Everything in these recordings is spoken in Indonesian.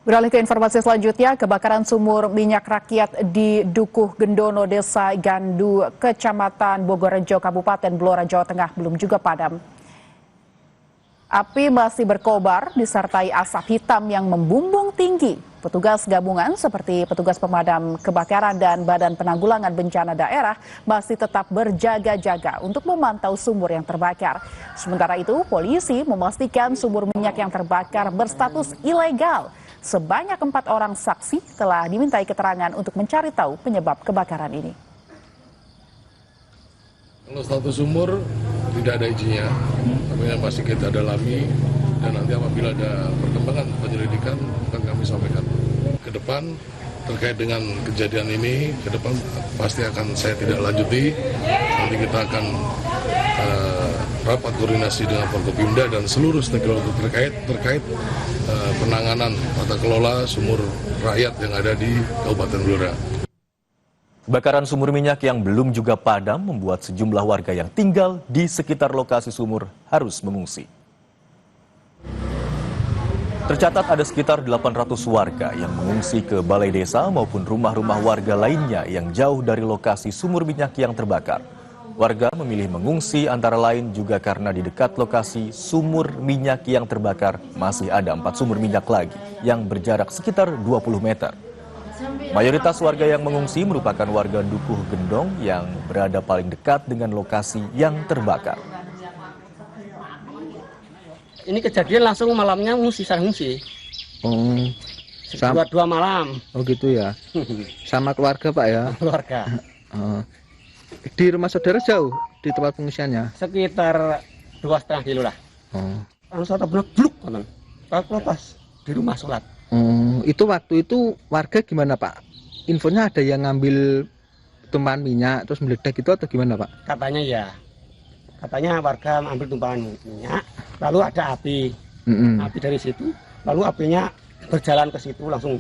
Beralih ke informasi selanjutnya, kebakaran sumur minyak rakyat di Dukuh Gendono, Desa Gandu, Kecamatan Bogorejo, Kabupaten Blora, Jawa Tengah belum juga padam. Api masih berkobar disertai asap hitam yang membumbung tinggi. Petugas gabungan seperti petugas pemadam kebakaran dan Badan Penanggulangan Bencana Daerah masih tetap berjaga-jaga untuk memantau sumur yang terbakar. Sementara itu, polisi memastikan sumur minyak yang terbakar berstatus ilegal. Sebanyak 4 orang saksi telah dimintai keterangan untuk mencari tahu penyebab kebakaran ini. Kalau status sumur tidak ada izinnya, tapi masih kita dalami dan nanti apabila ada perkembangan penyelidikan akan kami sampaikan ke depan terkait dengan kejadian ini. Ke depan pasti akan saya tidak lanjuti. Nanti kita akan rapat koordinasi dengan Forkopimda dan seluruh stakeholder terkait penanganan tata kelola sumur rakyat yang ada di Kabupaten Blora. Kebakaran sumur minyak yang belum juga padam membuat sejumlah warga yang tinggal di sekitar lokasi sumur harus mengungsi. Tercatat ada sekitar 800 warga yang mengungsi ke balai desa maupun rumah-rumah warga lainnya yang jauh dari lokasi sumur minyak yang terbakar. Warga memilih mengungsi antara lain juga karena di dekat lokasi sumur minyak yang terbakar masih ada 4 sumur minyak lagi yang berjarak sekitar 20 meter. Mayoritas warga yang mengungsi merupakan warga Dukuh Gendong yang berada paling dekat dengan lokasi yang terbakar. Ini kejadian langsung malamnya saya ngungsi. Dua malam. Oh gitu ya. Sama keluarga Pak ya? Keluarga. Di rumah saudara jauh di tempat pengungsiannya? Sekitar 2,5 kilo lah. Langsung ada bluk kan. Kalau pas di rumah sholat. Itu waktu itu warga gimana Pak? Infonya ada yang ngambil tumpahan minyak terus meledak gitu atau gimana Pak? Katanya ya. Katanya warga ambil tumpahan minyak, lalu ada api. Api dari situ, lalu apinya berjalan ke situ langsung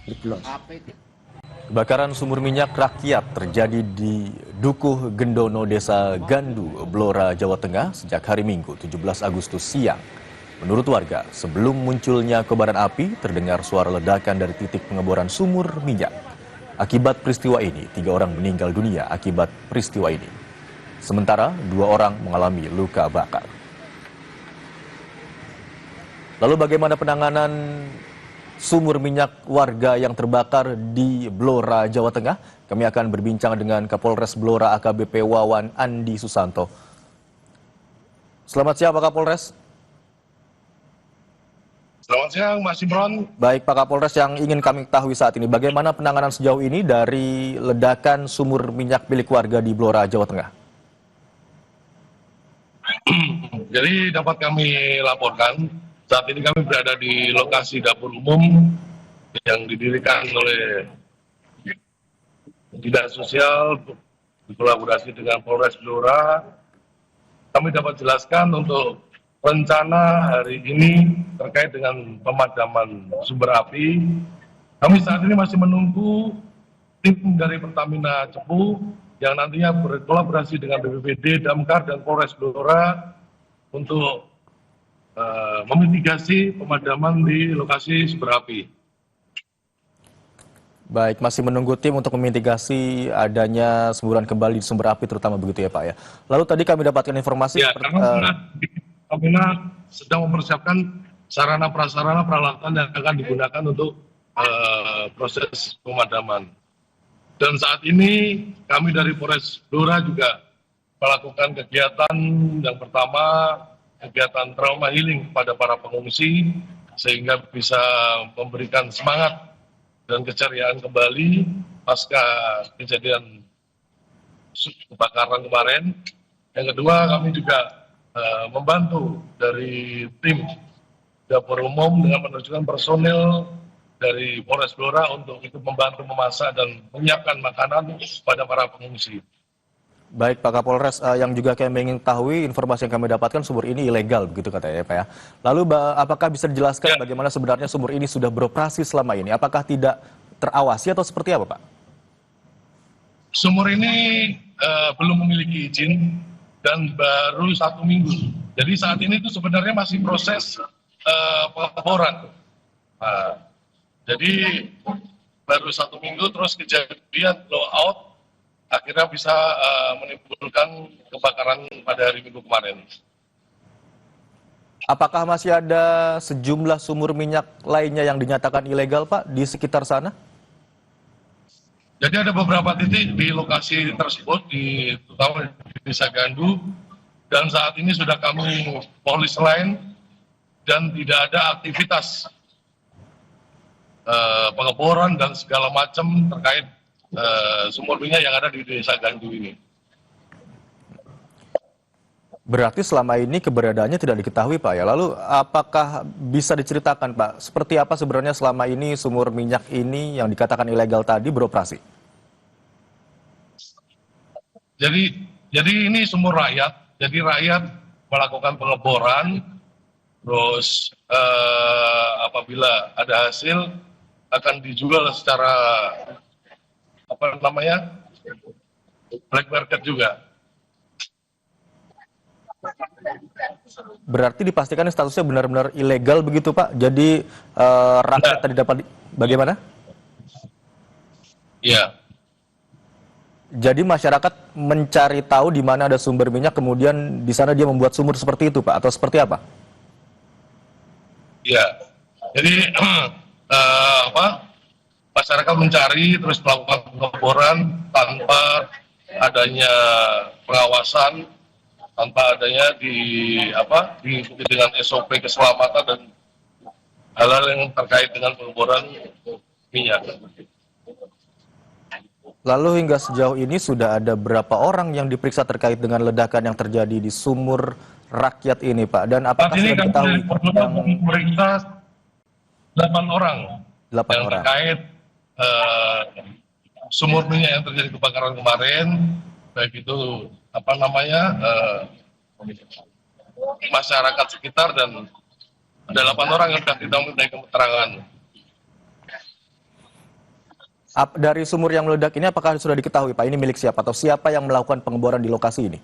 bergelos. Kebakaran sumur minyak rakyat terjadi di Dukuh Gendono, Desa Gandu, Blora, Jawa Tengah sejak hari Minggu 17 Agustus siang. Menurut warga, sebelum munculnya kobaran api, terdengar suara ledakan dari titik pengeboran sumur minyak. Akibat peristiwa ini, 3 orang meninggal dunia akibat peristiwa ini. Sementara 2 orang mengalami luka bakar. Lalu bagaimana penanganan sumur minyak warga yang terbakar di Blora, Jawa Tengah? Kami akan berbincang dengan Kapolres Blora AKBP Wawan Andi Susanto. Selamat siang Pak Kapolres. Selamat siang Mas Imron. Baik Pak Kapolres, yang ingin kami ketahui saat ini, bagaimana penanganan sejauh ini dari ledakan sumur minyak milik warga di Blora, Jawa Tengah? Jadi dapat kami laporkan, saat ini kami berada di lokasi dapur umum yang didirikan oleh Dinas Sosial berkolaborasi dengan Polres Blora. Kami dapat jelaskan untuk rencana hari ini terkait dengan pemadaman sumber api. Kami saat ini masih menunggu tim dari Pertamina Cepu yang nantinya berkolaborasi dengan BPBD, Damkar, dan Polres Blora untuk memitigasi pemadaman di lokasi sumber api. Baik, masih menunggu tim untuk memitigasi adanya semburan kembali di sumber api terutama begitu ya Pak ya. Lalu tadi kami dapatkan informasi Ya, karena Pertamina sedang mempersiapkan sarana prasarana peralatan yang akan digunakan untuk proses pemadaman. Dan saat ini kami dari Polres Blora juga melakukan kegiatan yang pertama, kegiatan trauma healing kepada para pengungsi sehingga bisa memberikan semangat dan keceriaan kembali pasca kejadian kebakaran kemarin. Yang kedua, kami juga membantu dari tim dapur umum dengan menunjukkan personil dari Polres Blora untuk ikut membantu memasak dan menyiapkan makanan kepada para pengungsi. Baik Pak Kapolres, yang juga kami ingin tahu informasi yang kami dapatkan sumur ini ilegal begitu katanya ya Pak ya. Lalu apakah bisa dijelaskan bagaimana sebenarnya sumur ini sudah beroperasi selama ini? Apakah tidak terawasi atau seperti apa Pak? Sumur ini belum memiliki izin dan baru 1 minggu. Jadi saat ini itu sebenarnya masih proses pelaporan. Jadi baru 1 minggu terus kejadian blowout, akhirnya bisa menimbulkan kebakaran pada hari Minggu kemarin. Apakah masih ada sejumlah sumur minyak lainnya yang dinyatakan ilegal, Pak, di sekitar sana? Jadi ada beberapa titik di lokasi tersebut, terutama di Desa Gandu, dan saat ini sudah kami polis lain dan tidak ada aktivitas pengeboran dan segala macam terkait sumur minyak yang ada di Desa Gandu ini. Berarti selama ini keberadaannya tidak diketahui, Pak, ya. Lalu apakah bisa diceritakan, Pak, seperti apa sebenarnya selama ini sumur minyak ini yang dikatakan ilegal tadi beroperasi? Jadi ini sumur rakyat. Jadi rakyat melakukan pengeboran, terus apabila ada hasil akan dijual secara black market juga. Berarti dipastikan statusnya benar-benar ilegal begitu, Pak? Jadi rakyat tadi dapat bagaimana? Iya. Jadi masyarakat mencari tahu di mana ada sumber minyak, kemudian di sana dia membuat sumur seperti itu, Pak? Atau seperti apa? Iya. Jadi masyarakat mencari terus melakukan pengeboran tanpa adanya pengawasan, tanpa adanya diikuti dengan SOP keselamatan dan hal-hal yang terkait dengan pengeboran minyak. Lalu hingga sejauh ini sudah ada berapa orang yang diperiksa terkait dengan ledakan yang terjadi di sumur rakyat ini, Pak? Dan apakah Saat ini sudah kami diketahui yang memeriksa 8 orang 8 yang orang? terkait sumur minyak yang terjadi kebakaran kemarin, baik itu masyarakat sekitar, dan ada 8 orang yang sudah kita minta keterangan. Dari sumur yang meledak ini apakah sudah diketahui, Pak, ini milik siapa atau siapa yang melakukan pengeboran di lokasi ini?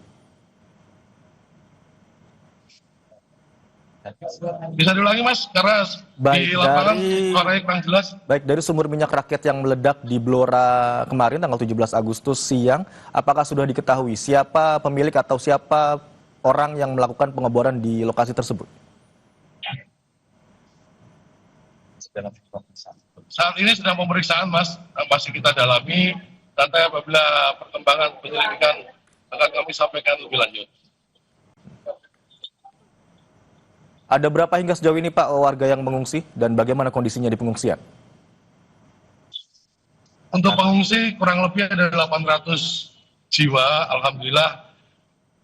Bisa diulangi, Mas, karena Baik, di lapangan suaranya kurang jelas. Baik, dari sumur minyak rakyat yang meledak di Blora kemarin tanggal 17 Agustus siang, apakah sudah diketahui siapa pemilik atau siapa orang yang melakukan pengeboran di lokasi tersebut? Saat ini sedang pemeriksaan, Mas, masih kita dalami. Nanti apabila perkembangan penyelidikan akan kami sampaikan lebih lanjut. Ada berapa hingga sejauh ini, Pak, warga yang mengungsi dan bagaimana kondisinya di pengungsian? Untuk pengungsi kurang lebih ada 800 jiwa. Alhamdulillah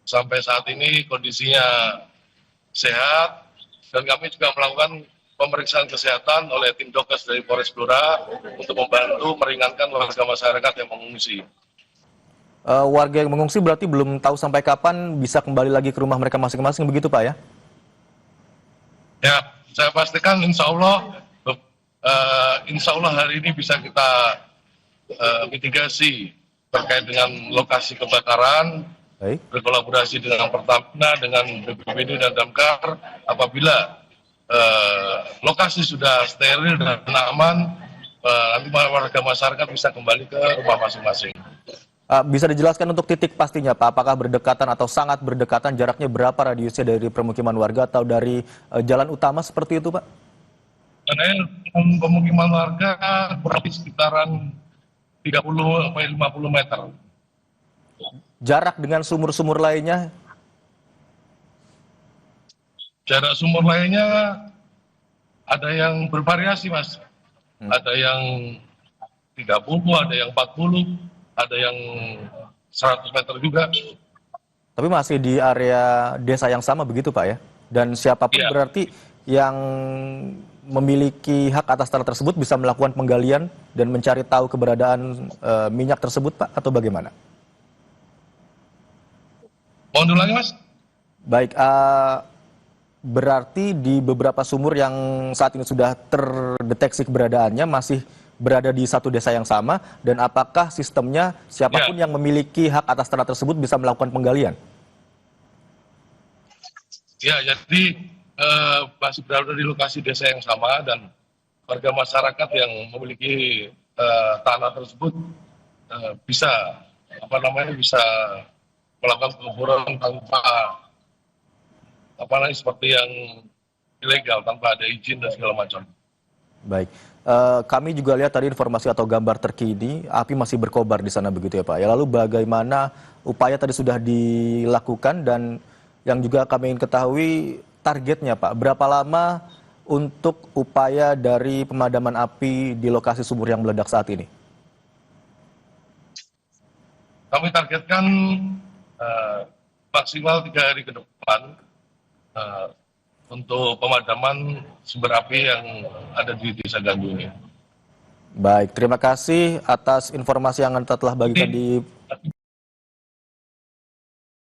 sampai saat ini kondisinya sehat, dan kami juga melakukan pemeriksaan kesehatan oleh tim Dokes dari Polres Blora untuk membantu meringankan warga masyarakat yang mengungsi. Warga yang mengungsi berarti belum tahu sampai kapan bisa kembali lagi ke rumah mereka masing-masing, begitu, Pak, ya? Ya, saya pastikan insya Allah hari ini bisa kita mitigasi terkait dengan lokasi kebakaran. Baik. Berkolaborasi dengan Pertamina, dengan BPBD dan Damkar. Apabila lokasi sudah steril dan aman, nanti warga masyarakat bisa kembali ke rumah masing-masing. Bisa dijelaskan untuk titik pastinya, Pak, apakah berdekatan atau sangat berdekatan, jaraknya berapa radiusnya dari permukiman warga atau dari jalan utama seperti itu, Pak? Karena pemukiman warga berarti sekitaran 30-50 meter. Jarak dengan sumur-sumur lainnya? Jarak sumur lainnya ada yang bervariasi, Mas. Ada yang 30, ada yang 40, ada yang 100 meter juga. Tapi masih di area desa yang sama begitu, Pak, ya? Dan siapapun Iya. berarti yang memiliki hak atas tanah tersebut bisa melakukan penggalian dan mencari tahu keberadaan minyak tersebut, Pak, atau bagaimana? Mohon diulangi, Mas. Baik, berarti di beberapa sumur yang saat ini sudah terdeteksi keberadaannya masih berada di satu desa yang sama, dan apakah sistemnya siapapun yang memiliki hak atas tanah tersebut bisa melakukan penggalian? Ya, jadi masih berada di lokasi desa yang sama, dan warga masyarakat yang memiliki tanah tersebut bisa bisa melakukan pengeboran tanpa seperti yang ilegal, tanpa ada izin dan segala macam. Baik, kami juga lihat tadi informasi atau gambar terkini, api masih berkobar di sana begitu ya Pak. Ya, lalu bagaimana upaya tadi sudah dilakukan dan yang juga kami ingin ketahui targetnya Pak, berapa lama untuk upaya dari pemadaman api di lokasi sumur yang meledak saat ini? Kami targetkan maksimal 3 hari ke depan untuk pemadaman sumber api yang ada di Desa Gandu ini. Baik, terima kasih atas informasi yang Anda telah bagikan di